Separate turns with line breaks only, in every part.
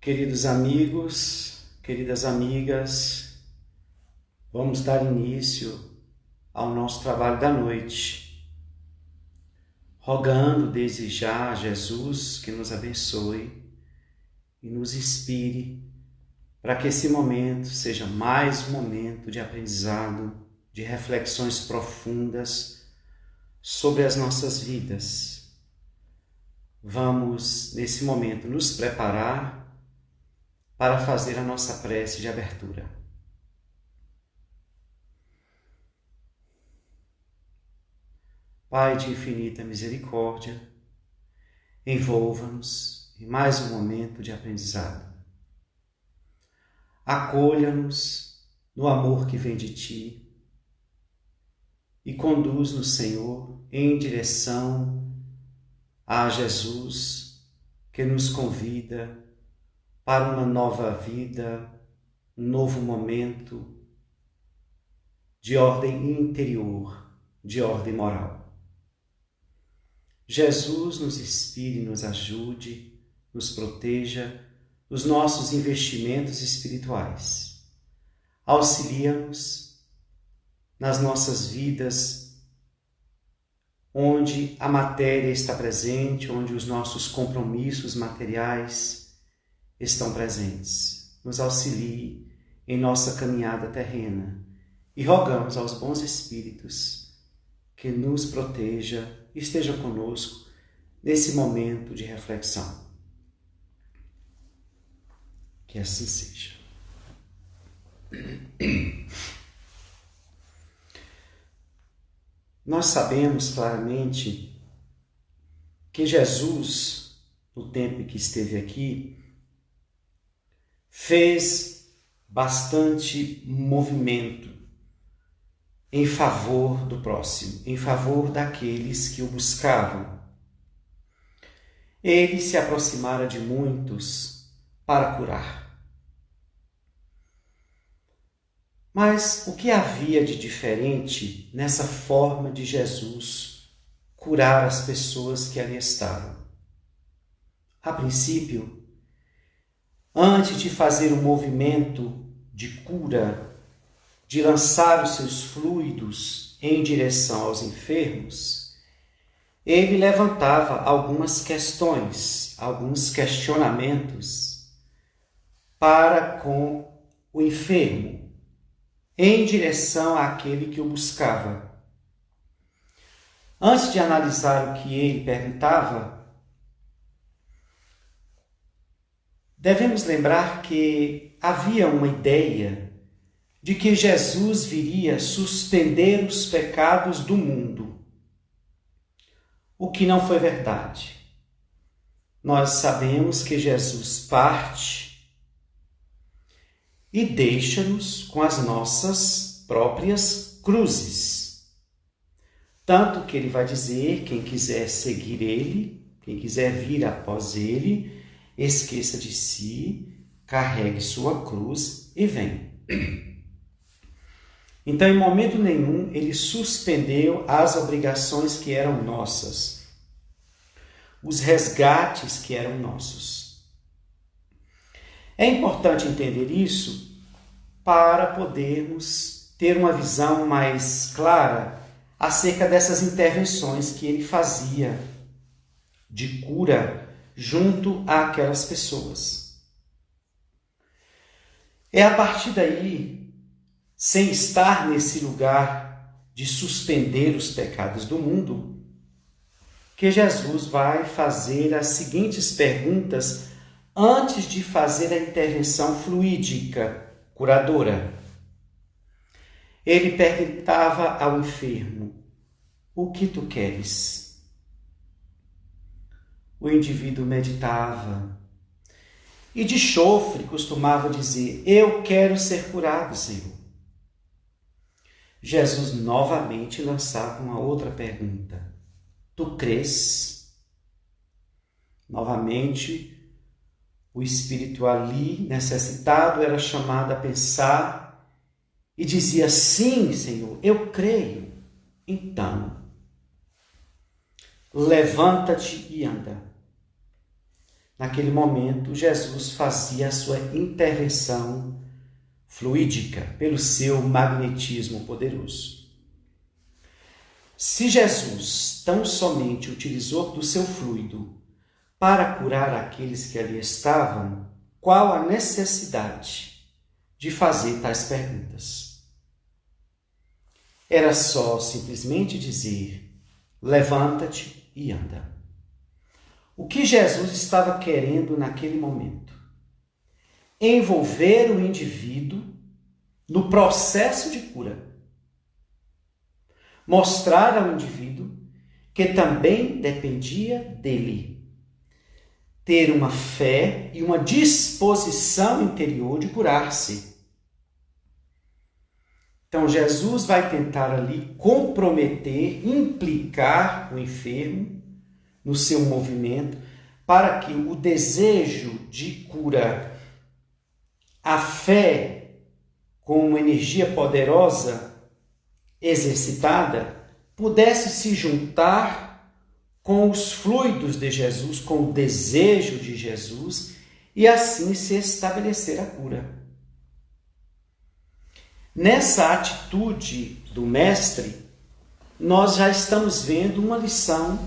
Queridos amigos, queridas amigas, vamos dar início ao nosso trabalho da noite, rogando desde já a Jesus que nos abençoe e nos inspire para que esse momento seja mais um momento de aprendizado, de reflexões profundas sobre as nossas vidas. Vamos, nesse momento, nos preparar para fazer a nossa prece de abertura. Pai de infinita misericórdia, envolva-nos em mais um momento de aprendizado. Acolha-nos no amor que vem de Ti e conduz-nos, Senhor, em direção a Jesus, que nos convida para uma nova vida, um novo momento de ordem interior, de ordem moral. Jesus nos inspire, nos ajude, nos proteja nos nossos investimentos espirituais. Auxilia-nos nas nossas vidas, onde a matéria está presente, onde os nossos compromissos materiais estão presentes. Nos auxilie em nossa caminhada terrena e rogamos aos bons espíritos que nos proteja e esteja conosco nesse momento de reflexão. Que assim seja. Nós sabemos claramente que Jesus, no tempo em que esteve aqui, fez bastante movimento em favor do próximo, em favor daqueles que o buscavam. Ele se aproximara de muitos para curar. Mas o que havia de diferente nessa forma de Jesus curar as pessoas que ali estavam? A princípio, antes de fazer um movimento de cura, de lançar os seus fluidos em direção aos enfermos, ele levantava algumas questões, alguns questionamentos para com o enfermo, em direção àquele que o buscava. Antes de analisar o que ele perguntava, devemos lembrar que havia uma ideia de que Jesus viria suspender os pecados do mundo, o que não foi verdade. Nós sabemos que Jesus parte e deixa-nos com as nossas próprias cruzes. Tanto que ele vai dizer, quem quiser seguir ele, quem quiser vir após ele, esqueça de si, carregue sua cruz e vem. Então, em momento nenhum, ele suspendeu as obrigações que eram nossas, os resgates que eram nossos. É importante entender isso para podermos ter uma visão mais clara acerca dessas intervenções que ele fazia de cura junto àquelas pessoas. É a partir daí, sem estar nesse lugar de suspender os pecados do mundo, que Jesus vai fazer as seguintes perguntas antes de fazer a intervenção fluídica, curadora. Ele perguntava ao enfermo: o que tu queres? O indivíduo meditava e de chofre costumava dizer: eu quero ser curado, Senhor. Jesus novamente lançava uma outra pergunta: tu crês? Novamente, o espírito ali necessitado era chamado a pensar e dizia: sim, Senhor, eu creio. Então, levanta-te e anda. naquele momento, Jesus fazia a sua intervenção fluídica pelo seu magnetismo poderoso. Se Jesus tão somente utilizou do seu fluido para curar aqueles que ali estavam, qual a necessidade de fazer tais perguntas? Era só simplesmente dizer: levanta-te e anda. O que Jesus estava querendo naquele momento? Envolver o indivíduo no processo de cura. Mostrar ao indivíduo que também dependia dele. Ter uma fé e uma disposição interior de curar-se. Então Jesus vai tentar ali comprometer, implicar o enfermo no seu movimento, para que o desejo de cura, a fé como energia poderosa exercitada, pudesse se juntar com os fluidos de Jesus, com o desejo de Jesus, e assim se estabelecer a cura. Nessa atitude do Mestre, nós já estamos vendo uma lição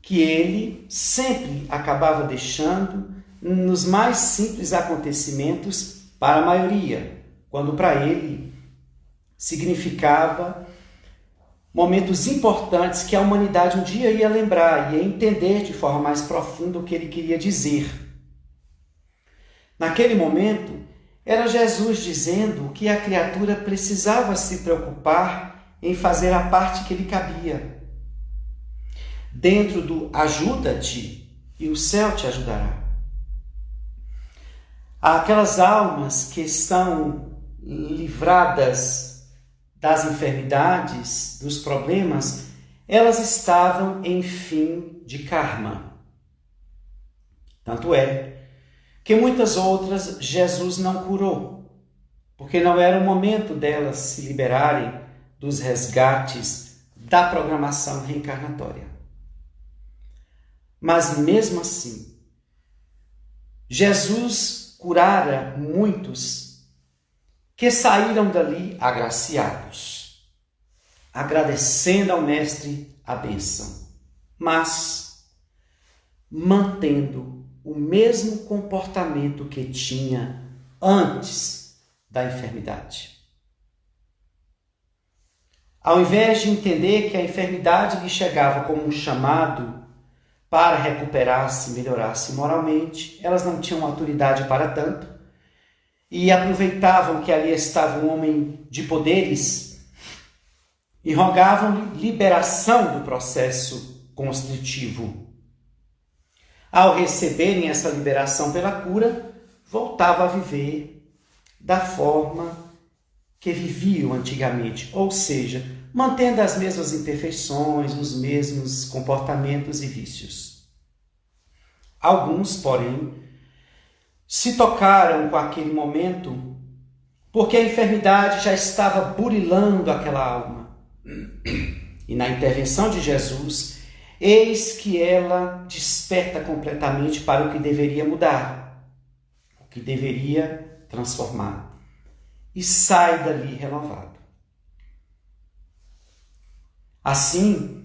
que ele sempre acabava deixando nos mais simples acontecimentos para a maioria, quando para ele significava momentos importantes que a humanidade um dia ia lembrar, ia entender de forma mais profunda o que ele queria dizer. Naquele momento, era Jesus dizendo que a criatura precisava se preocupar em fazer a parte que lhe cabia. Dentro do ajuda-te e o céu te ajudará. Aquelas almas que estão livradas das enfermidades, dos problemas, elas estavam em fim de karma. Tanto é que muitas outras Jesus não curou, porque não era o momento delas se liberarem dos resgates da programação reencarnatória. Mas mesmo assim, Jesus curara muitos que saíram dali agraciados, agradecendo ao Mestre a bênção, mas mantendo o mesmo comportamento que tinha antes da enfermidade. Ao invés de entender que a enfermidade lhe chegava como um chamado para recuperar-se, melhorar-se moralmente, elas não tinham maturidade para tanto e aproveitavam que ali estava um homem de poderes e rogavam-lhe liberação do processo constritivo. Ao receberem essa liberação pela cura, voltavam a viver da forma que viviam antigamente, ou seja, mantendo as mesmas imperfeições, os mesmos comportamentos e vícios. Alguns, porém, se tocaram com aquele momento porque a enfermidade já estava burilando aquela alma. E na intervenção de Jesus, eis que ela desperta completamente para o que deveria mudar, o que deveria transformar, e sai dali renovado. Assim,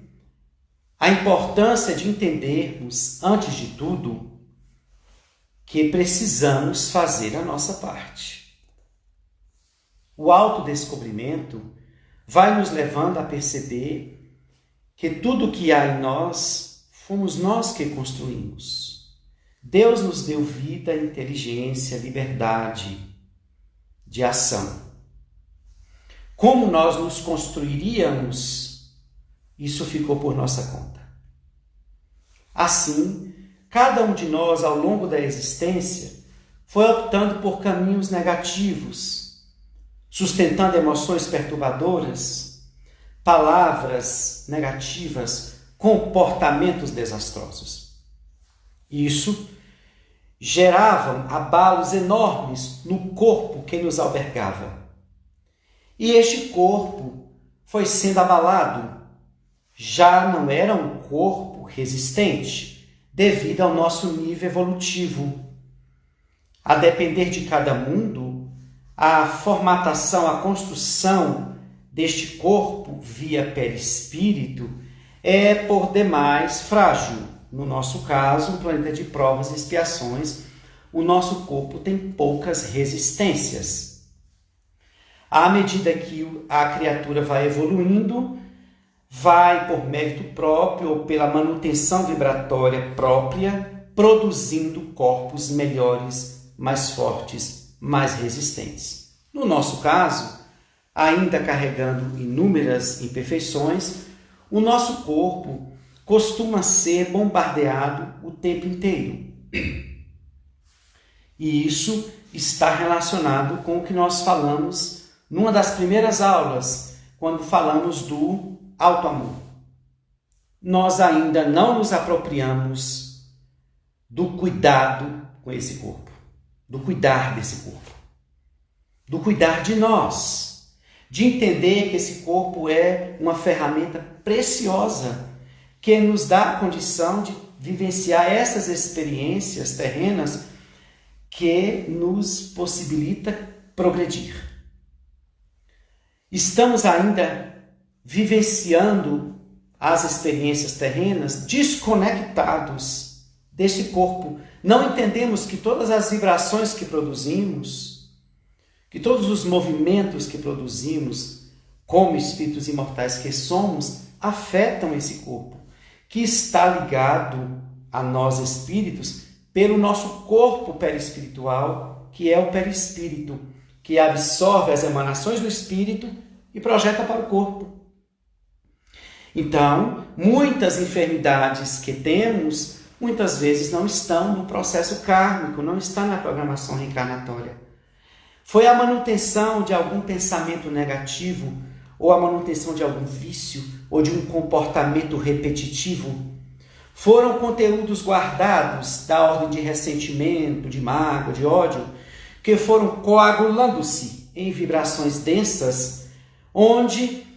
a importância de entendermos, antes de tudo, que precisamos fazer a nossa parte. O autodescobrimento vai nos levando a perceber que tudo que há em nós, fomos nós que construímos. Deus nos deu vida, inteligência, liberdade de ação. Como nós nos construiríamos, isso ficou por nossa conta. Assim, cada um de nós, ao longo da existência, foi optando por caminhos negativos, sustentando emoções perturbadoras, palavras negativas, comportamentos desastrosos. Isso geravam abalos enormes no corpo que nos albergava. E este corpo foi sendo abalado. Já não era um corpo resistente, devido ao nosso nível evolutivo. A depender de cada mundo, a formatação, a construção deste corpo via perispírito é por demais frágil. No nosso caso, um planeta de provas e expiações, o nosso corpo tem poucas resistências. À medida que a criatura vai evoluindo, vai por mérito próprio ou pela manutenção vibratória própria, produzindo corpos melhores, mais fortes, mais resistentes. No nosso caso, ainda carregando inúmeras imperfeições, o nosso corpo costuma ser bombardeado o tempo inteiro. E isso está relacionado com o que nós falamos numa das primeiras aulas, quando falamos do auto-amor. Nós ainda não nos apropriamos do cuidado com esse corpo, do cuidar desse corpo, do cuidar de nós, de entender que esse corpo é uma ferramenta preciosa que nos dá a condição de vivenciar essas experiências terrenas que nos possibilita progredir. Estamos ainda vivenciando as experiências terrenas desconectados desse corpo. Não entendemos que todas as vibrações que produzimos, que todos os movimentos que produzimos, como espíritos imortais que somos, afetam esse corpo, que está ligado a nós espíritos pelo nosso corpo perispiritual, que é o perispírito, que absorve as emanações do espírito e projeta para o corpo. Então, muitas enfermidades que temos, muitas vezes não estão no processo kármico, não estão na programação reencarnatória. Foi a manutenção de algum pensamento negativo, ou a manutenção de algum vício, ou de um comportamento repetitivo. Foram conteúdos guardados da ordem de ressentimento, de mágoa, de ódio, que foram coagulando-se em vibrações densas, onde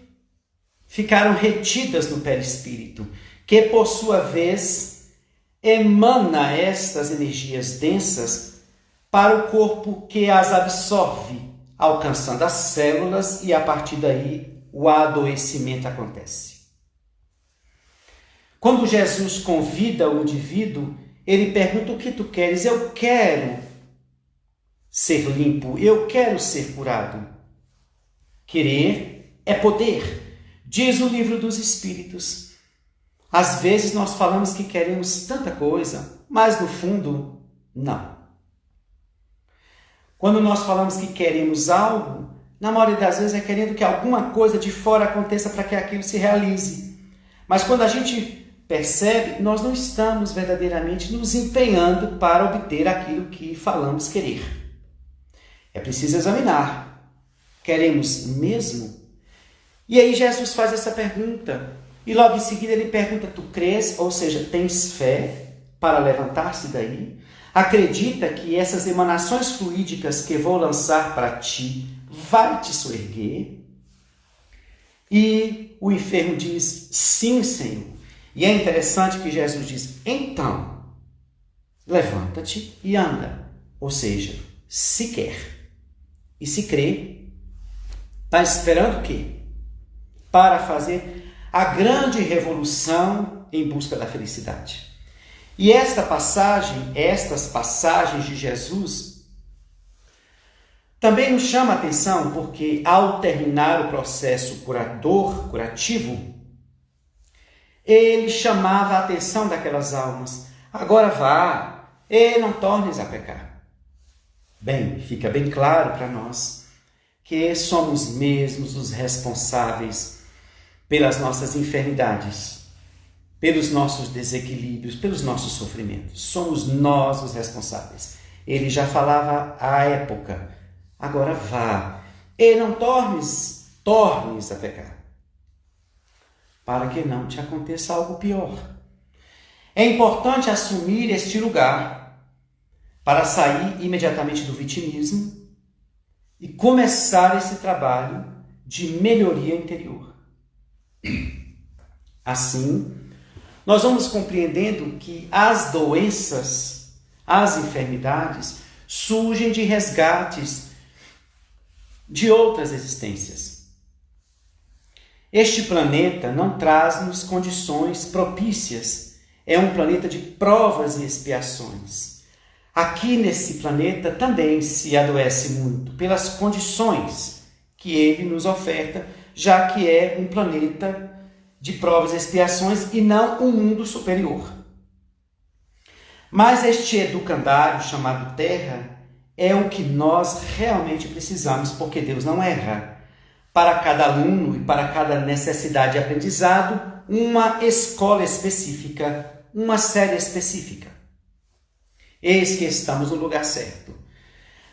ficaram retidas no perispírito, que por sua vez emana estas energias densas para o corpo, que as absorve, alcançando as células, e a partir daí o adoecimento acontece. Quando Jesus convida o indivíduo, ele pergunta: o que tu queres? Eu quero ser limpo, eu quero ser curado. Querer é poder, diz o Livro dos Espíritos. Às vezes nós falamos que queremos tanta coisa, mas no fundo, não. Quando nós falamos que queremos algo, na maioria das vezes é querendo que alguma coisa de fora aconteça para que aquilo se realize. Mas quando a gente percebe, nós não estamos verdadeiramente nos empenhando para obter aquilo que falamos querer. É preciso examinar. Queremos mesmo? E aí Jesus faz essa pergunta. E logo em seguida ele pergunta: tu crês? Ou seja, tens fé para levantar-se daí? Acredita que essas emanações fluídicas que vou lançar para ti vai te soerguer? E o enfermo diz: sim, Senhor. E é interessante que Jesus diz: então, levanta-te e anda. Ou seja, se quer e se crê, está esperando o quê? Para fazer a grande revolução em busca da felicidade. E estas passagens de Jesus também nos chama a atenção, porque ao terminar o processo curativo, ele chamava a atenção daquelas almas: agora vá, e não tornes a pecar. Bem, fica bem claro para nós que somos mesmos os responsáveis pelas nossas enfermidades, pelos nossos desequilíbrios, pelos nossos sofrimentos. Somos nós os responsáveis. Ele já falava à época: agora vá, e não tornes a pecar, para que não te aconteça algo pior. É importante assumir este lugar para sair imediatamente do vitimismo e começar esse trabalho de melhoria interior. Assim, nós vamos compreendendo que as doenças, as enfermidades, surgem de resgates de outras existências. Este planeta não traz-nos condições propícias. É um planeta de provas e expiações. Aqui nesse planeta também se adoece muito pelas condições que ele nos oferta, já que é um planeta de provas e expiações e não um mundo superior. Mas este educandário chamado Terra é o que nós realmente precisamos, porque Deus não erra. Para cada aluno e para cada necessidade de aprendizado, uma escola específica, uma série específica. Eis que estamos no lugar certo.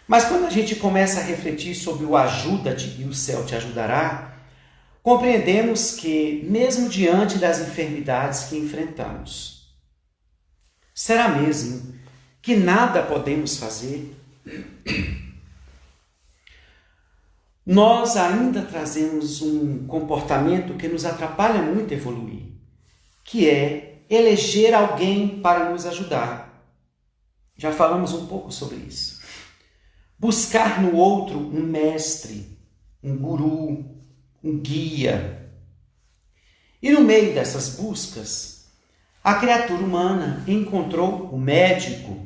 Mas quando a gente começa a refletir sobre o ajuda-te e o céu te ajudará, compreendemos que, mesmo diante das enfermidades que enfrentamos, será mesmo que nada podemos fazer? Nós ainda trazemos um comportamento que nos atrapalha muito a evoluir, que é eleger alguém para nos ajudar. Já falamos um pouco sobre isso. Buscar no outro um mestre, um guru, um guia. E no meio dessas buscas, a criatura humana encontrou o médico,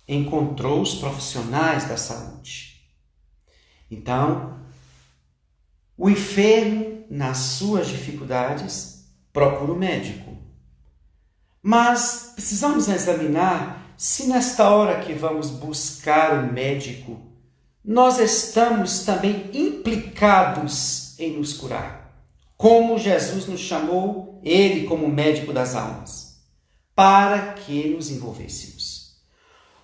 encontrou os profissionais da saúde. Então, o enfermo, nas suas dificuldades, procura o médico. Mas precisamos examinar se nesta hora que vamos buscar o médico, nós estamos também implicados em nos curar. Como Jesus nos chamou, ele como médico das almas, para que nos envolvêssemos.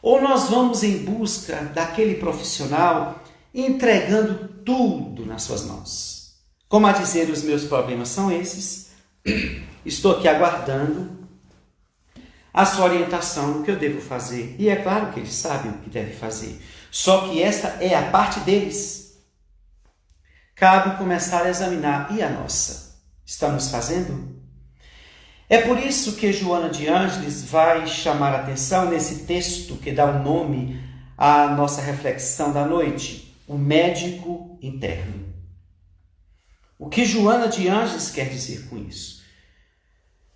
Ou nós vamos em busca daquele profissional entregando tudo nas suas mãos. Como a dizer, os meus problemas são esses, estou aqui aguardando a sua orientação no que eu devo fazer. E é claro que eles sabem o que devem fazer. Só que esta é a parte deles. Cabe começar a examinar. E a nossa? Estamos fazendo? É por isso que Joana de Ângeles vai chamar a atenção nesse texto que dá o nome à nossa reflexão da noite. O médico interno. O que Joana de Ângeles quer dizer com isso?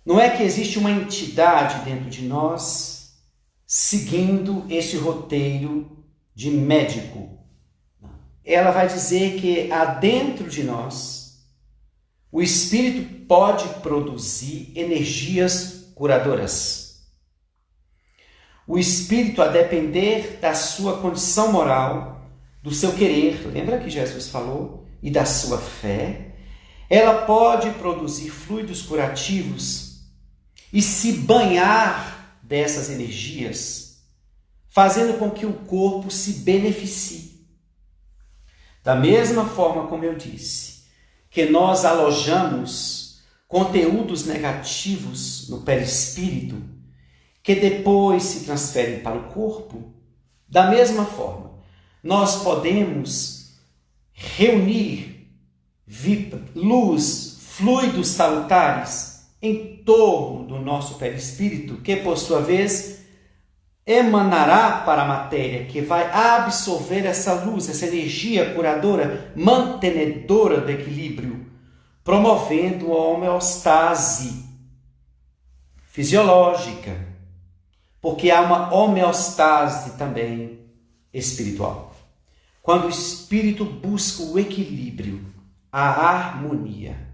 Não é que existe uma entidade dentro de nós seguindo esse roteiro de médico. Ela vai dizer que há dentro de nós o Espírito pode produzir energias curadoras. O Espírito, a depender da sua condição moral, do seu querer, lembra que Jesus falou? E da sua fé, ela pode produzir fluidos curativos e se banhar dessas energias, fazendo com que o corpo se beneficie. Da mesma forma como eu disse, que nós alojamos conteúdos negativos no perispírito, que depois se transferem para o corpo, da mesma forma, nós podemos reunir luz, fluidos salutares em torno do nosso perispírito, que por sua vez emanará para a matéria, que vai absorver essa luz, essa energia curadora, mantenedora do equilíbrio, promovendo a homeostase fisiológica, porque há uma homeostase também espiritual. Quando o espírito busca o equilíbrio, a harmonia.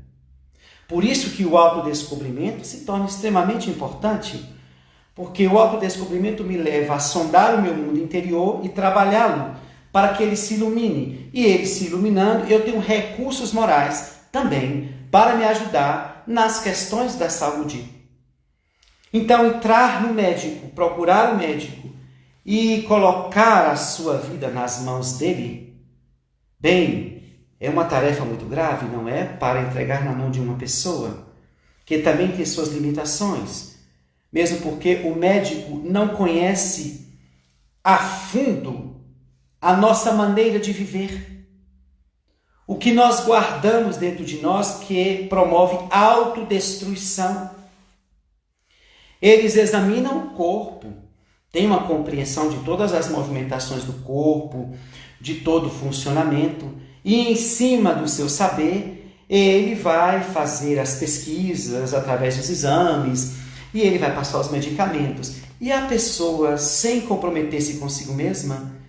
Por isso que o autodescobrimento se torna extremamente importante, porque o autodescobrimento me leva a sondar o meu mundo interior e trabalhá-lo para que ele se ilumine. E ele se iluminando, eu tenho recursos morais também para me ajudar nas questões da saúde. Então, entrar no médico, procurar o médico e colocar a sua vida nas mãos dele, bem, é uma tarefa muito grave, não é? Para entregar na mão de uma pessoa que também tem suas limitações, mesmo porque o médico não conhece a fundo a nossa maneira de viver. o que nós guardamos dentro de nós que promove autodestruição. Eles examinam o corpo, têm uma compreensão de todas as movimentações do corpo, de todo o funcionamento, e em cima do seu saber, ele vai fazer as pesquisas através dos exames, e ele vai passar os medicamentos. E a pessoa, sem comprometer-se consigo mesma,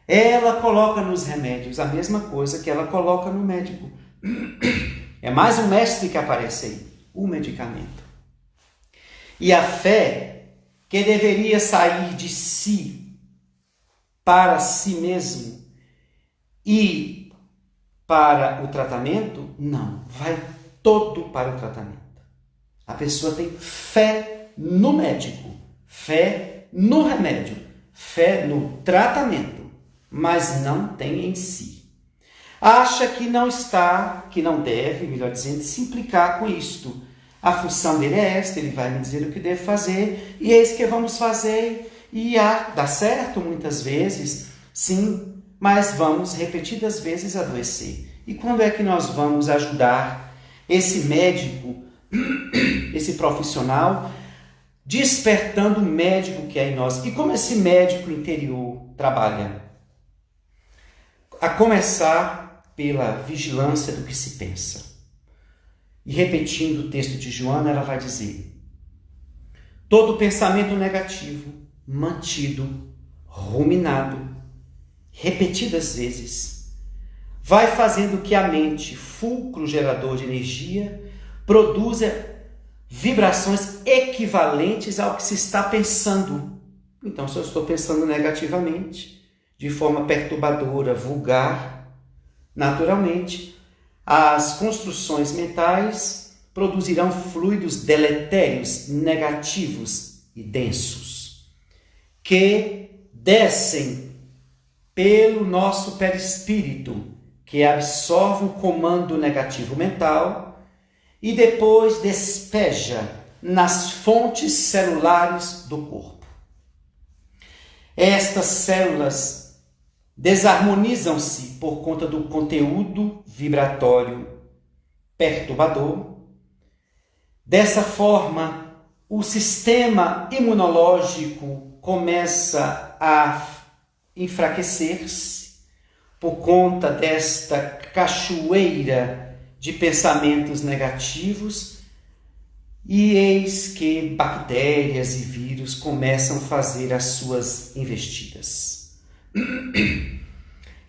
ela coloca nos remédios a mesma coisa que ela coloca no médico. É mais um mestre que aparece aí, o medicamento. E a fé, que deveria sair de si para si mesmo e para o tratamento, não, vai todo para o tratamento. A pessoa tem fé no médico, fé no remédio, fé no tratamento, mas não tem em si. Acha que não está, que não deve, melhor dizendo, se implicar com isto. A função dele é esta, ele vai me dizer o que deve fazer, e é isso que vamos fazer, e dá certo muitas vezes, sim, mas vamos repetidas vezes adoecer. E quando é que nós vamos ajudar esse médico, esse profissional, despertando o médico que é em nós? E como esse médico interior trabalha? A começar pela vigilância do que se pensa. E repetindo o texto de Joana, ela vai dizer: todo pensamento negativo, mantido, ruminado, repetidas vezes, vai fazendo que a mente, fulcro gerador de energia, produza vibrações equivalentes ao que se está pensando. Então, se eu estou pensando negativamente, de forma perturbadora, vulgar, naturalmente, as construções mentais produzirão fluidos deletérios, negativos e densos, que descem pelo nosso perispírito, que absorve o comando negativo mental e depois despeja nas fontes celulares do corpo. Estas células desarmonizam-se por conta do conteúdo vibratório perturbador. Dessa forma, o sistema imunológico começa a enfraquecer-se por conta desta cachoeira de pensamentos negativos, e eis que bactérias e vírus começam a fazer as suas investidas.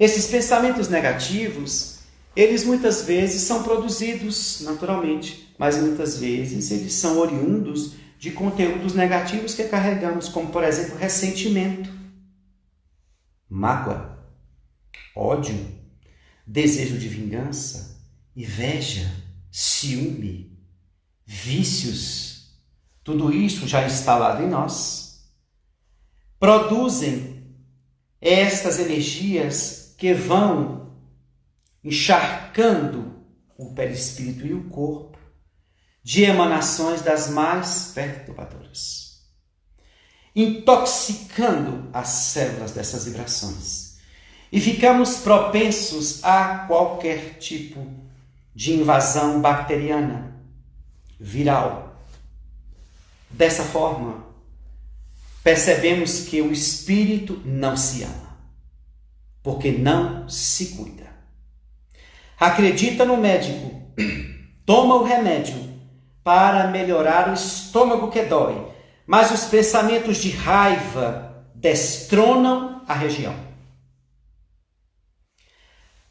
Esses pensamentos negativos, eles muitas vezes são produzidos naturalmente, mas muitas vezes eles são oriundos de conteúdos negativos que carregamos, como por exemplo ressentimento, mágoa, ódio, desejo de vingança, inveja, ciúme, vícios. Tudo isso já instalado em nós produzem estas energias que vão encharcando o perispírito e o corpo de emanações das mais perturbadoras, intoxicando as células dessas vibrações, e ficamos propensos a qualquer tipo de invasão bacteriana, viral. Dessa forma, percebemos que o espírito não se ama, porque não se cuida. Acredita no médico, toma o remédio para melhorar o estômago que dói, mas os pensamentos de raiva destronam a região.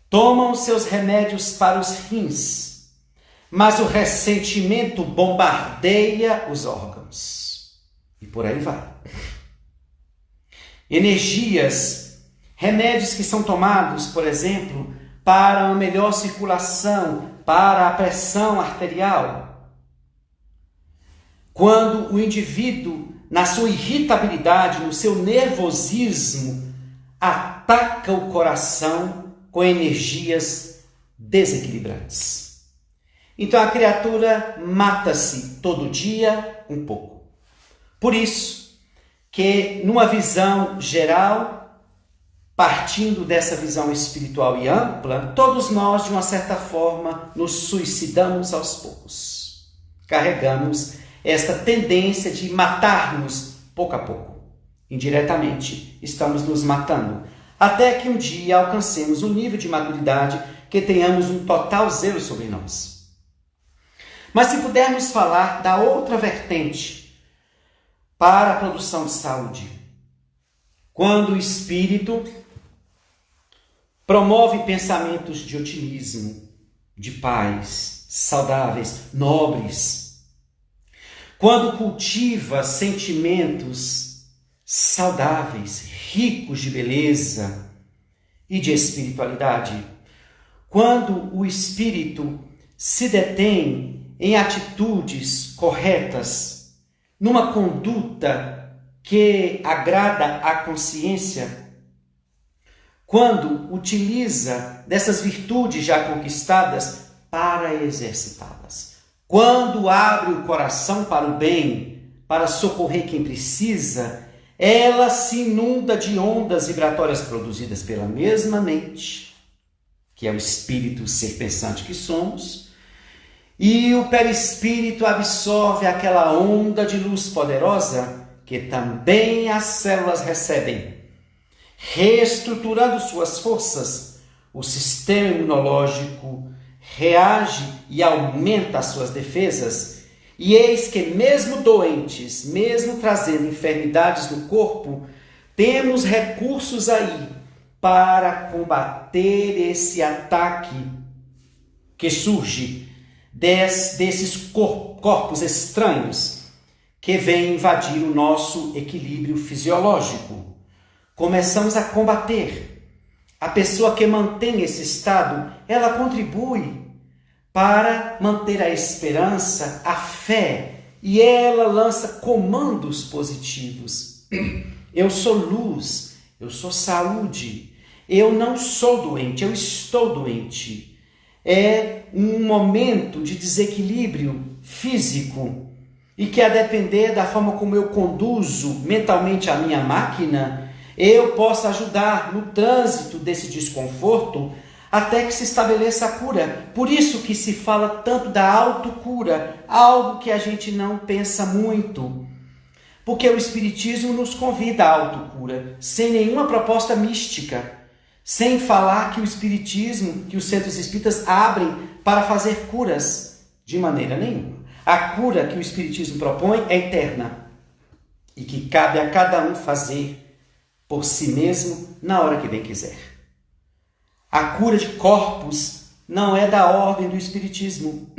Tomam seus remédios para os rins, mas o ressentimento bombardeia os órgãos. E por aí vai. Energias, remédios que são tomados, por exemplo, para uma melhor circulação, para a pressão arterial. Quando o indivíduo, na sua irritabilidade, no seu nervosismo, ataca o coração com energias desequilibrantes. Então a criatura mata-se todo dia um pouco. Por isso que, numa visão geral, partindo dessa visão espiritual e ampla, todos nós, de uma certa forma, nos suicidamos aos poucos. Carregamos esta tendência de matar-nos pouco a pouco. Indiretamente, estamos nos matando, até que um dia alcancemos um nível de maturidade que tenhamos um total zelo sobre nós. Mas se pudermos falar da outra vertente para a produção de saúde, quando o espírito promove pensamentos de otimismo, de paz, saudáveis, nobres, quando cultiva sentimentos saudáveis, ricos de beleza e de espiritualidade, quando o espírito se detém em atitudes corretas, numa conduta que agrada à consciência, quando utiliza dessas virtudes já conquistadas para exercitá-las, quando abre o coração para o bem, para socorrer quem precisa, ela se inunda de ondas vibratórias produzidas pela mesma mente, que é o espírito ser pensante que somos, e o perispírito absorve aquela onda de luz poderosa que também as células recebem, reestruturando suas forças. O sistema imunológico reage e aumenta as suas defesas, e eis que mesmo doentes, mesmo trazendo enfermidades no corpo, temos recursos aí para combater esse ataque que surge desses corpos estranhos que vêm invadir o nosso equilíbrio fisiológico. Começamos a combater. A pessoa que mantém esse estado, ela contribui para manter a esperança, a fé, e ela lança comandos positivos. Eu sou luz, eu sou saúde, eu não sou doente, eu estou doente. É um momento de desequilíbrio físico e que, a depender da forma como eu conduzo mentalmente a minha máquina, eu posso ajudar no trânsito desse desconforto até que se estabeleça a cura. Por isso que se fala tanto da autocura, algo que a gente não pensa muito. Porque o Espiritismo nos convida à autocura, sem nenhuma proposta mística, sem falar que o Espiritismo, que os centros espíritas abrem para fazer curas, de maneira nenhuma. A cura que o Espiritismo propõe é eterna e que cabe a cada um fazer por si mesmo na hora que bem quiser. A cura de corpos não é da ordem do Espiritismo,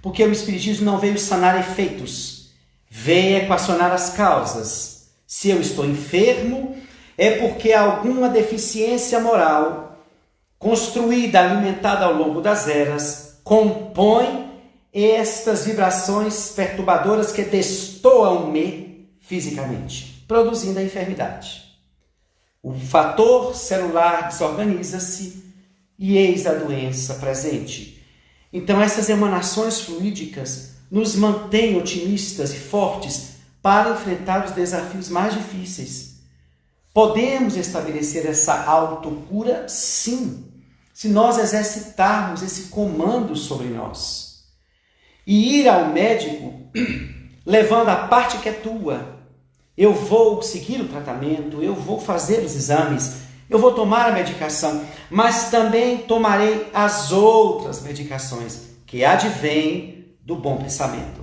porque o Espiritismo não veio sanar efeitos, veio equacionar as causas. Se eu estou enfermo, é porque alguma deficiência moral, construída, alimentada ao longo das eras, compõe estas vibrações perturbadoras que destoam-me fisicamente, produzindo a enfermidade. O fator celular desorganiza-se e eis a doença presente. Então, essas emanações fluídicas nos mantêm otimistas e fortes para enfrentar os desafios mais difíceis. Podemos estabelecer essa autocura, sim, se nós exercitarmos esse comando sobre nós. E ir ao médico levando a parte que é tua. Eu vou seguir o tratamento, eu vou fazer os exames, eu vou tomar a medicação, mas também tomarei as outras medicações que advêm do bom pensamento,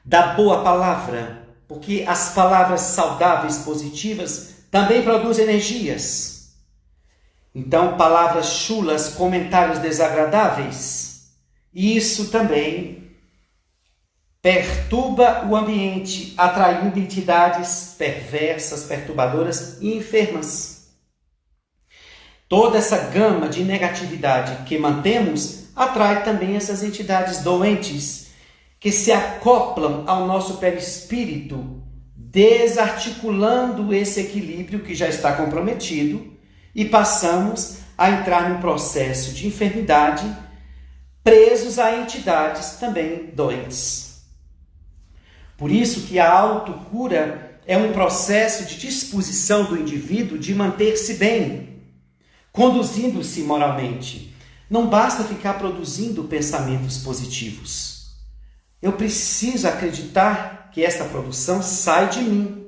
da boa palavra, porque as palavras saudáveis, positivas, também produzem energias. Então, palavras chulas, comentários desagradáveis, isso também perturba o ambiente, atraindo entidades perversas, perturbadoras e enfermas. Toda essa gama de negatividade que mantemos atrai também essas entidades doentes que se acoplam ao nosso perispírito, desarticulando esse equilíbrio que já está comprometido, e passamos a entrar num processo de enfermidade, presos a entidades também doentes. Por isso que a autocura é um processo de disposição do indivíduo de manter-se bem, conduzindo-se moralmente. Não basta ficar produzindo pensamentos positivos. Eu preciso acreditar que esta produção sai de mim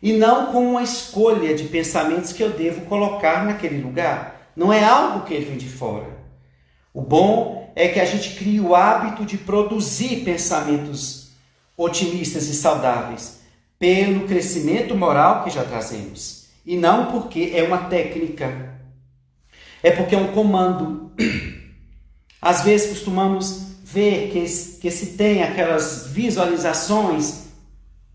e não com uma escolha de pensamentos que eu devo colocar naquele lugar. Não é algo que vem de fora. O bom é que a gente crie o hábito de produzir pensamentos otimistas e saudáveis pelo crescimento moral que já trazemos. E não porque é uma técnica, é porque é um comando. Às vezes costumamos ver que se tem aquelas visualizações,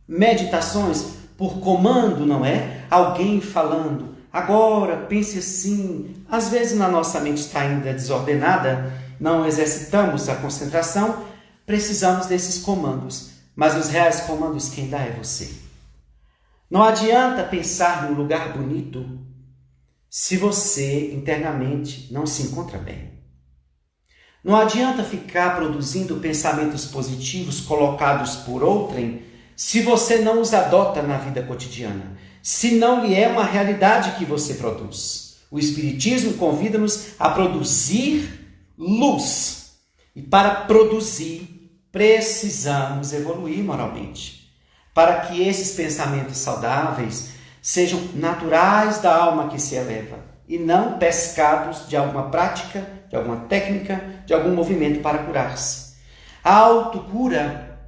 meditações por comando, não é? Alguém falando, agora pense assim. Às vezes na nossa mente está ainda desordenada, não exercitamos a concentração, precisamos desses comandos. Mas os reais comandos quem dá é você. Não adianta pensar num lugar bonito se você internamente não se encontra bem. Não adianta ficar produzindo pensamentos positivos colocados por outrem se você não os adota na vida cotidiana, se não lhe é uma realidade que você produz. O Espiritismo convida-nos a produzir luz. E para produzir, precisamos evoluir moralmente, para que esses pensamentos saudáveis sejam naturais da alma que se eleva e não pescados de alguma prática, de alguma técnica, de algum movimento para curar-se. A autocura,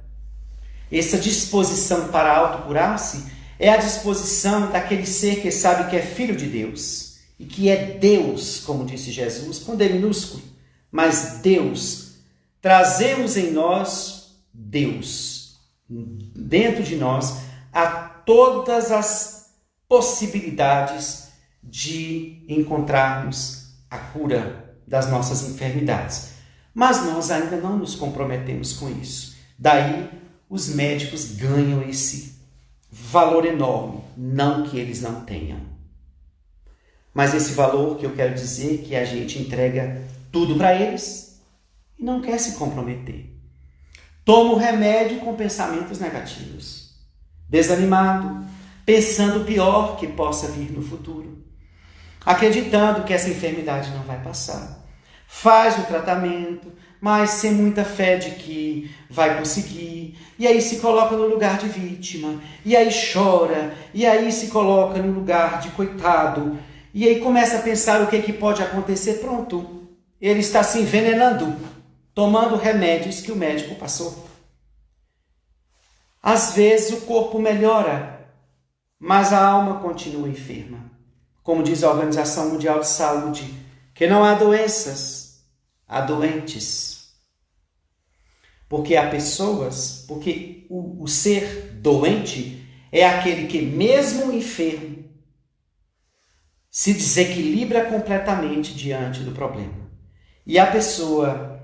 essa disposição para autocurar-se, é a disposição daquele ser que sabe que é filho de Deus e que é Deus, como disse Jesus, com D minúsculo, mas Deus. Trazemos em nós Deus, dentro de nós, a todas as possibilidades de encontrarmos a cura das nossas enfermidades. Mas nós ainda não nos comprometemos com isso. Daí os médicos ganham esse valor enorme, não que eles não tenham. Mas esse valor que eu quero dizer que a gente entrega tudo para eles e não quer se comprometer. Toma o remédio com pensamentos negativos, desanimado, pensando o pior que possa vir no futuro, acreditando que essa enfermidade não vai passar. Faz o tratamento, mas sem muita fé de que vai conseguir, e aí se coloca no lugar de vítima, e aí chora, e aí se coloca no lugar de coitado, e aí começa a pensar o que pode acontecer. Pronto, ele está se envenenando, tomando remédios que o médico passou. Às vezes o corpo melhora, mas a alma continua enferma. Como diz a Organização Mundial de Saúde, que não há doenças, há doentes. Porque há pessoas, porque o ser doente é aquele que, mesmo enfermo, se desequilibra completamente diante do problema. E a pessoa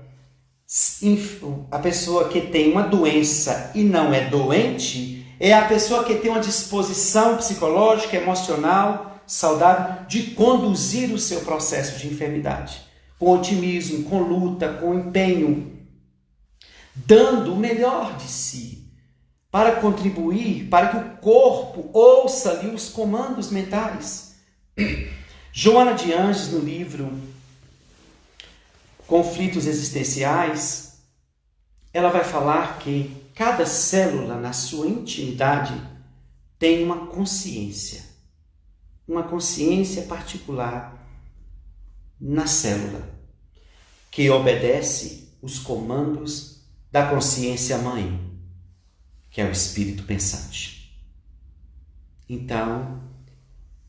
que tem uma doença e não é doente é a pessoa que tem uma disposição psicológica, emocional, saudável de conduzir o seu processo de enfermidade com otimismo, com luta, com empenho, dando o melhor de si para contribuir, para que o corpo ouça ali os comandos mentais. Joana de Anjos, no livro Conflitos Existenciais, ela vai falar que cada célula na sua intimidade tem uma consciência particular na célula, que obedece os comandos da consciência mãe, que é o espírito pensante. Então,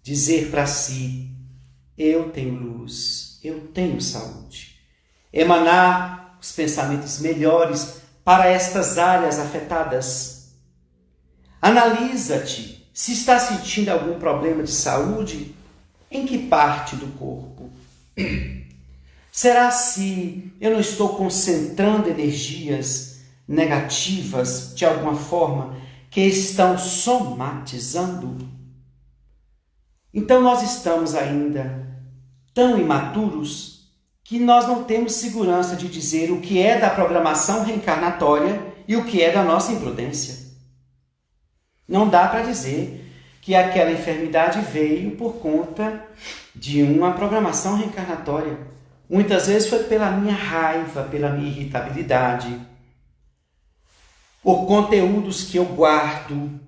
dizer para si, eu tenho luz, eu tenho saúde, emanar os pensamentos melhores para estas áreas afetadas. Analisa-te se está sentindo algum problema de saúde, em que parte do corpo? Será se eu não estou concentrando energias negativas de alguma forma que estão somatizando? Então nós estamos ainda tão imaturos que nós não temos segurança de dizer o que é da programação reencarnatória e o que é da nossa imprudência. Não dá para dizer que aquela enfermidade veio por conta de uma programação reencarnatória. Muitas vezes foi pela minha raiva, pela minha irritabilidade, por conteúdos que eu guardo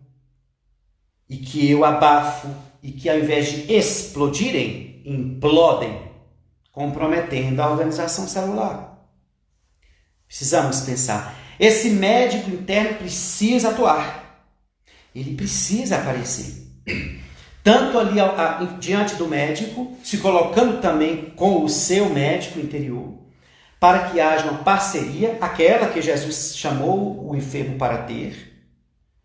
e que eu abafo e que, ao invés de explodirem, implodem, comprometendo a organização celular. Precisamos pensar. Esse médico interno precisa atuar. Ele precisa aparecer. Tanto ali diante do médico, se colocando também com o seu médico interior, para que haja uma parceria, aquela que Jesus chamou o enfermo para ter.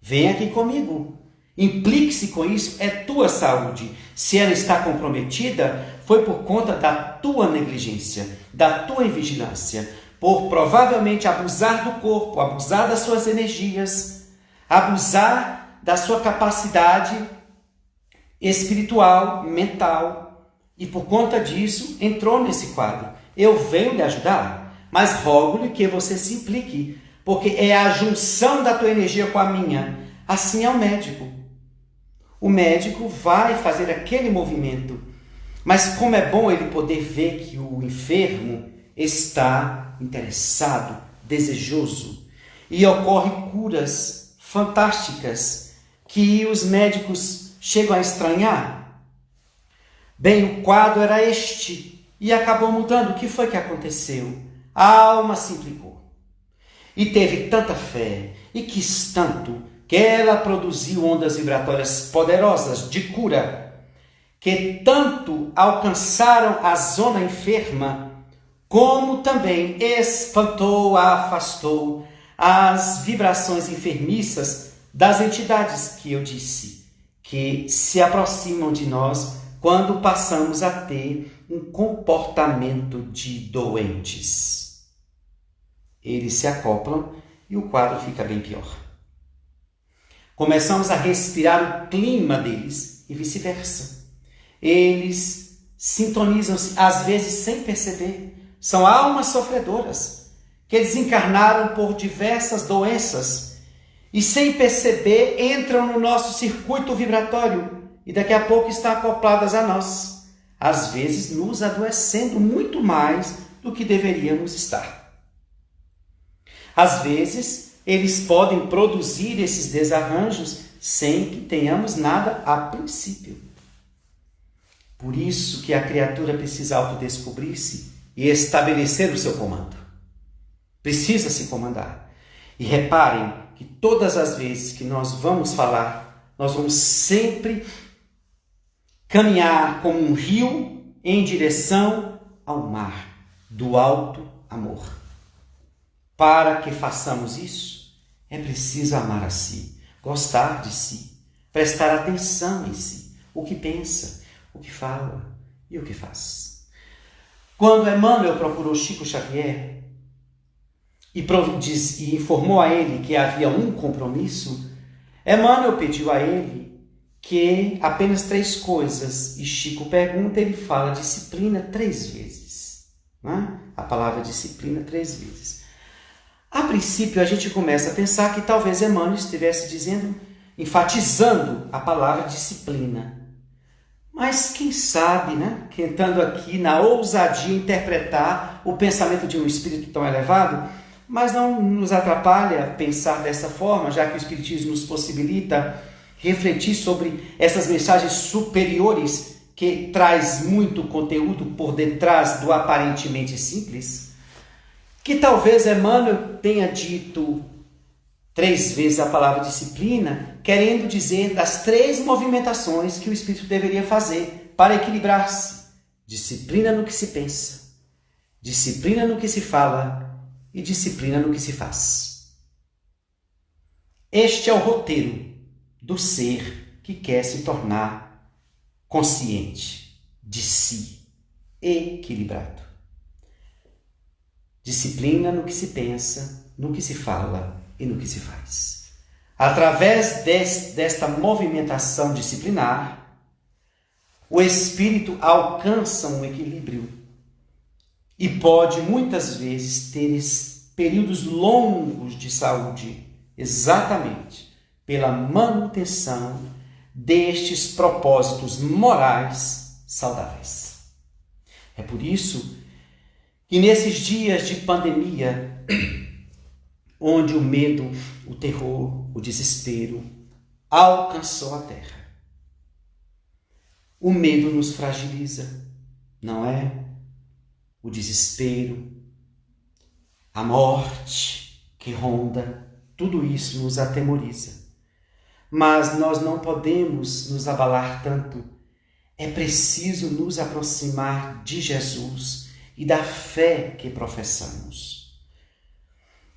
Vem aqui comigo. Implique-se com isso, é tua saúde. Se ela está comprometida, foi por conta da tua negligência, da tua invigilância, por provavelmente abusar do corpo, abusar das suas energias, abusar da sua capacidade espiritual, mental, e por conta disso entrou nesse quadro. Eu venho lhe ajudar, mas rogo-lhe que você se implique, porque é a junção da tua energia com a minha. Assim é o médico. O médico vai fazer aquele movimento, mas como é bom ele poder ver que o enfermo está interessado, desejoso, e ocorrem curas fantásticas que os médicos chegam a estranhar. Bem, o quadro era este e acabou mudando. O que foi que aconteceu? A alma se implicou e teve tanta fé e quis tanto que ela produziu ondas vibratórias poderosas de cura, que tanto alcançaram a zona enferma, como também espantou, afastou as vibrações enfermiças das entidades que eu disse, que se aproximam de nós quando passamos a ter um comportamento de doentes. Eles se acoplam e o quadro fica bem pior. Começamos a respirar o clima deles e vice-versa. Eles sintonizam-se, às vezes sem perceber. São almas sofredoras que desencarnaram por diversas doenças e, sem perceber, entram no nosso circuito vibratório e daqui a pouco estão acopladas a nós, às vezes nos adoecendo muito mais do que deveríamos estar. Às vezes, eles podem produzir esses desarranjos sem que tenhamos nada a princípio. Por isso que a criatura precisa autodescobrir-se e estabelecer o seu comando. Precisa se comandar. E reparem que todas as vezes que nós vamos falar, nós vamos sempre caminhar como um rio em direção ao mar do alto amor. Para que façamos isso, é preciso amar a si, gostar de si, prestar atenção em si, o que pensa, o que fala e o que faz. Quando Emmanuel procurou Chico Xavier e informou a ele que havia um compromisso, Emmanuel pediu a ele que apenas 3 coisas, e Chico pergunta, ele fala disciplina 3 vezes. Né? A palavra disciplina 3 vezes. A princípio, a gente começa a pensar que talvez Emmanuel estivesse dizendo, enfatizando a palavra disciplina. Mas quem sabe, né? Tentando aqui na ousadia interpretar o pensamento de um espírito tão elevado, mas não nos atrapalha pensar dessa forma, já que o Espiritismo nos possibilita refletir sobre essas mensagens superiores que traz muito conteúdo por detrás do aparentemente simples. Que talvez Emmanuel tenha dito 3 vezes a palavra disciplina, querendo dizer das 3 movimentações que o espírito deveria fazer para equilibrar-se. Disciplina no que se pensa, disciplina no que se fala e disciplina no que se faz. Este é o roteiro do ser que quer se tornar consciente de si, equilibrado. Disciplina no que se pensa, no que se fala e no que se faz. Através desta movimentação disciplinar, o espírito alcança um equilíbrio e pode muitas vezes ter períodos longos de saúde, exatamente pela manutenção destes propósitos morais saudáveis. É por isso que nesses dias de pandemia, onde o medo, o terror, o desespero alcançou a terra, o medo nos fragiliza, não é? O desespero, a morte que ronda, tudo isso nos atemoriza. Mas nós não podemos nos abalar tanto. É preciso nos aproximar de Jesus e da fé que professamos.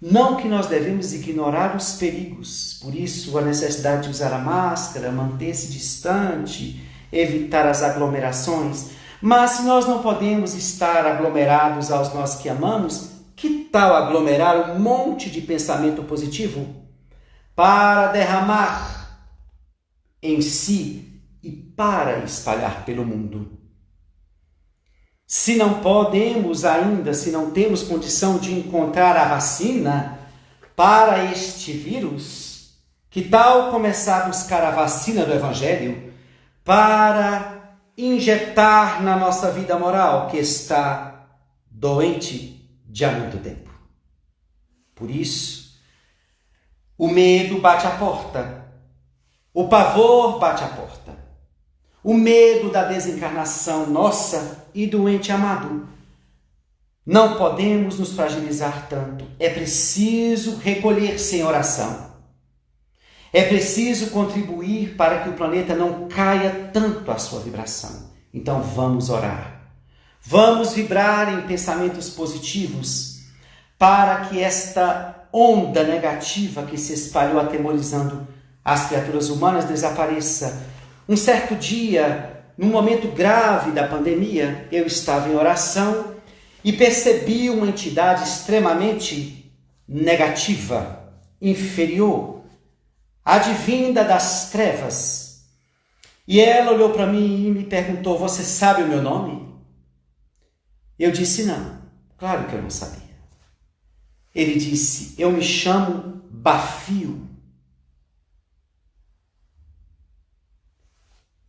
Não que nós devemos ignorar os perigos, por isso a necessidade de usar a máscara, manter-se distante, evitar as aglomerações. Mas se nós não podemos estar aglomerados aos nós que amamos, que tal aglomerar um monte de pensamento positivo para derramar em si e para espalhar pelo mundo? Se não podemos ainda, se não temos condição de encontrar a vacina para este vírus, que tal começar a buscar a vacina do Evangelho para injetar na nossa vida moral que está doente de há muito tempo? Por isso, o medo bate à porta, o pavor bate à porta, o medo da desencarnação nossa e do ente amado. Não podemos nos fragilizar tanto. É preciso recolher-se em oração. É preciso contribuir para que o planeta não caia tanto a sua vibração. Então vamos orar. Vamos vibrar em pensamentos positivos para que esta onda negativa que se espalhou atemorizando as criaturas humanas desapareça. Um certo dia, num momento grave da pandemia, eu estava em oração e percebi uma entidade extremamente negativa, inferior, advinda das trevas. E ela olhou para mim e me perguntou: "Você sabe o meu nome?" Eu disse: "Não, claro que eu não sabia." Ele disse: "Eu me chamo Bafio."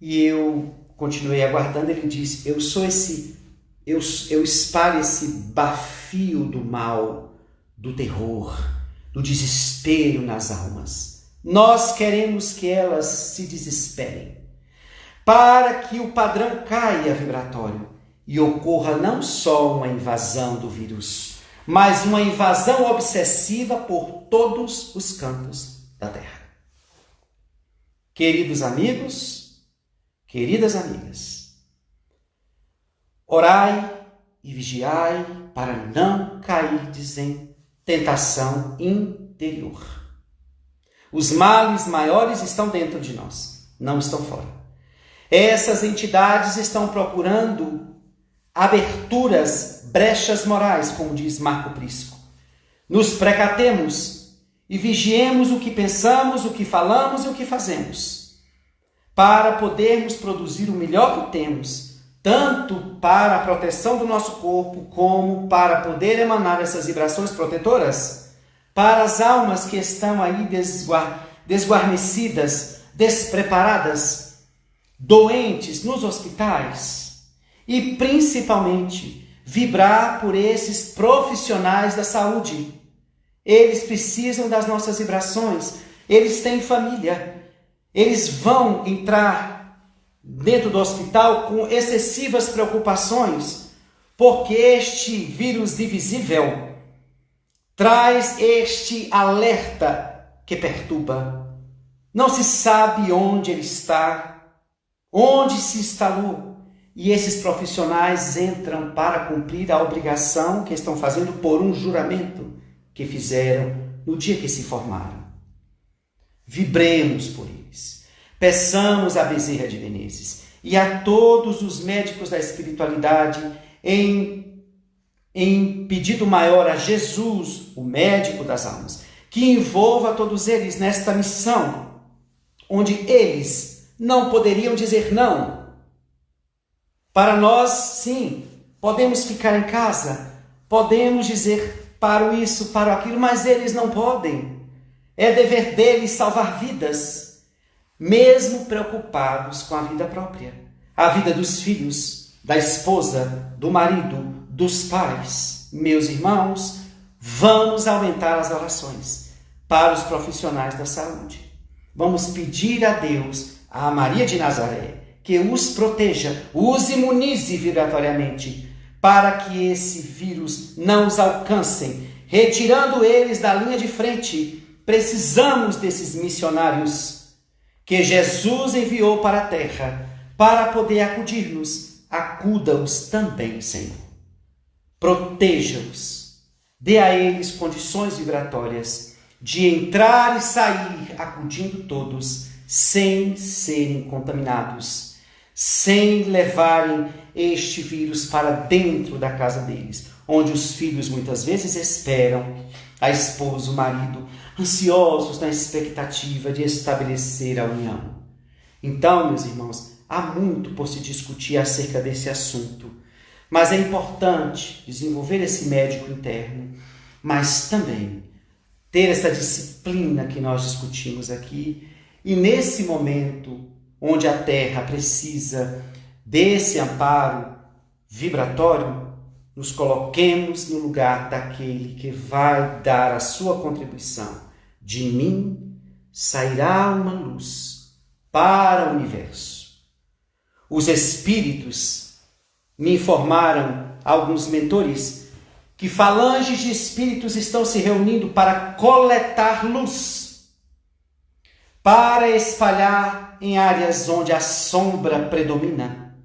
E eu continuei aguardando. Ele disse: eu espalho esse bafio do mal, do terror, do desespero nas almas. Nós queremos que elas se desesperem, para que o padrão caia vibratório e ocorra não só uma invasão do vírus, mas uma invasão obsessiva por todos os cantos da Terra. Queridos amigos, queridas amigas, orai e vigiai para não cairdes em tentação interior. Os males maiores estão dentro de nós, não estão fora. Essas entidades estão procurando aberturas, brechas morais, como diz Marco Prisco. Nos precatemos e vigiemos o que pensamos, o que falamos e o que fazemos, para podermos produzir o melhor que temos, tanto para a proteção do nosso corpo, como para poder emanar essas vibrações protetoras para as almas que estão aí desguarnecidas, despreparadas, doentes nos hospitais, e principalmente vibrar por esses profissionais da saúde. Eles precisam das nossas vibrações, eles têm família, eles vão entrar dentro do hospital com excessivas preocupações, porque este vírus divisível traz este alerta que perturba. Não se sabe onde ele está, onde se instalou, e esses profissionais entram para cumprir a obrigação que estão fazendo por um juramento que fizeram no dia que se formaram. Vibremos por eles. Peçamos a Bezerra de Menezes e a todos os médicos da espiritualidade em pedido maior a Jesus, o médico das almas, que envolva todos eles nesta missão, onde eles não poderiam dizer não. Para nós, sim, podemos ficar em casa, podemos dizer para isso, para aquilo, mas eles não podem. É dever deles salvar vidas, mesmo preocupados com a vida própria, a vida dos filhos, da esposa, do marido, dos pais. Meus irmãos, vamos aumentar as orações para os profissionais da saúde. Vamos pedir a Deus, a Maria de Nazaré, que os proteja, os imunize vibratoriamente, para que esse vírus não os alcance, retirando eles da linha de frente. Precisamos desses missionários que Jesus enviou para a terra para poder acudir-nos. Acuda-os também, Senhor. Proteja-os. Dê a eles condições vibratórias de entrar e sair, acudindo todos, sem serem contaminados, sem levarem este vírus para dentro da casa deles, onde os filhos muitas vezes esperam, a esposa, o marido, ansiosos na expectativa de estabelecer a união. Então, meus irmãos, há muito por se discutir acerca desse assunto, mas é importante desenvolver esse médico interno, mas também ter essa disciplina que nós discutimos aqui, e nesse momento onde a Terra precisa desse amparo vibratório, nos coloquemos no lugar daquele que vai dar a sua contribuição. De mim sairá uma luz para o universo. Os espíritos me informaram, alguns mentores, que falanges de espíritos estão se reunindo para coletar luz, para espalhar em áreas onde a sombra predomina.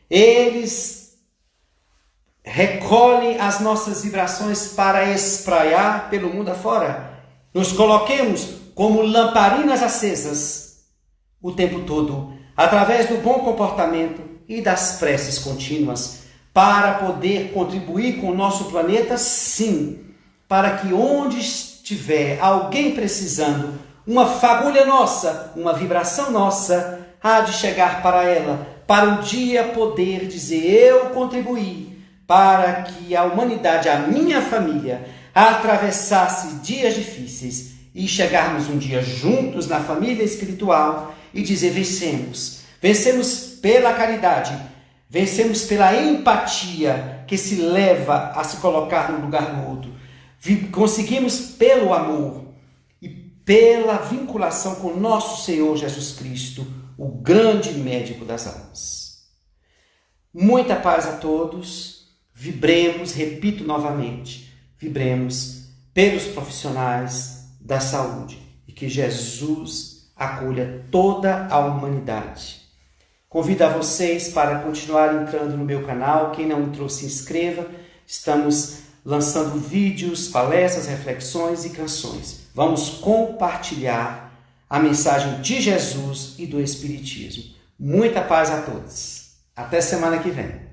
Eles recolhem as nossas vibrações para espraiar pelo mundo afora. Nos coloquemos como lamparinas acesas o tempo todo, através do bom comportamento e das preces contínuas, para poder contribuir com o nosso planeta, sim, para que onde estiver alguém precisando, uma fagulha nossa, uma vibração nossa, há de chegar para ela, para um dia poder dizer: eu contribuí para que a humanidade, a minha família, atravessasse dias difíceis e chegarmos um dia juntos na família espiritual e dizer: vencemos. Vencemos pela caridade, vencemos pela empatia que se leva a se colocar no lugar do outro. Conseguimos pelo amor e pela vinculação com nosso Senhor Jesus Cristo, o grande médico das almas. Muita paz a todos. Vibremos, repito novamente, vibremos pelos profissionais da saúde e que Jesus acolha toda a humanidade. Convido a vocês para continuar entrando no meu canal. Quem não entrou, se inscreva. Estamos lançando vídeos, palestras, reflexões e canções. Vamos compartilhar a mensagem de Jesus e do Espiritismo. Muita paz a todos. Até semana que vem.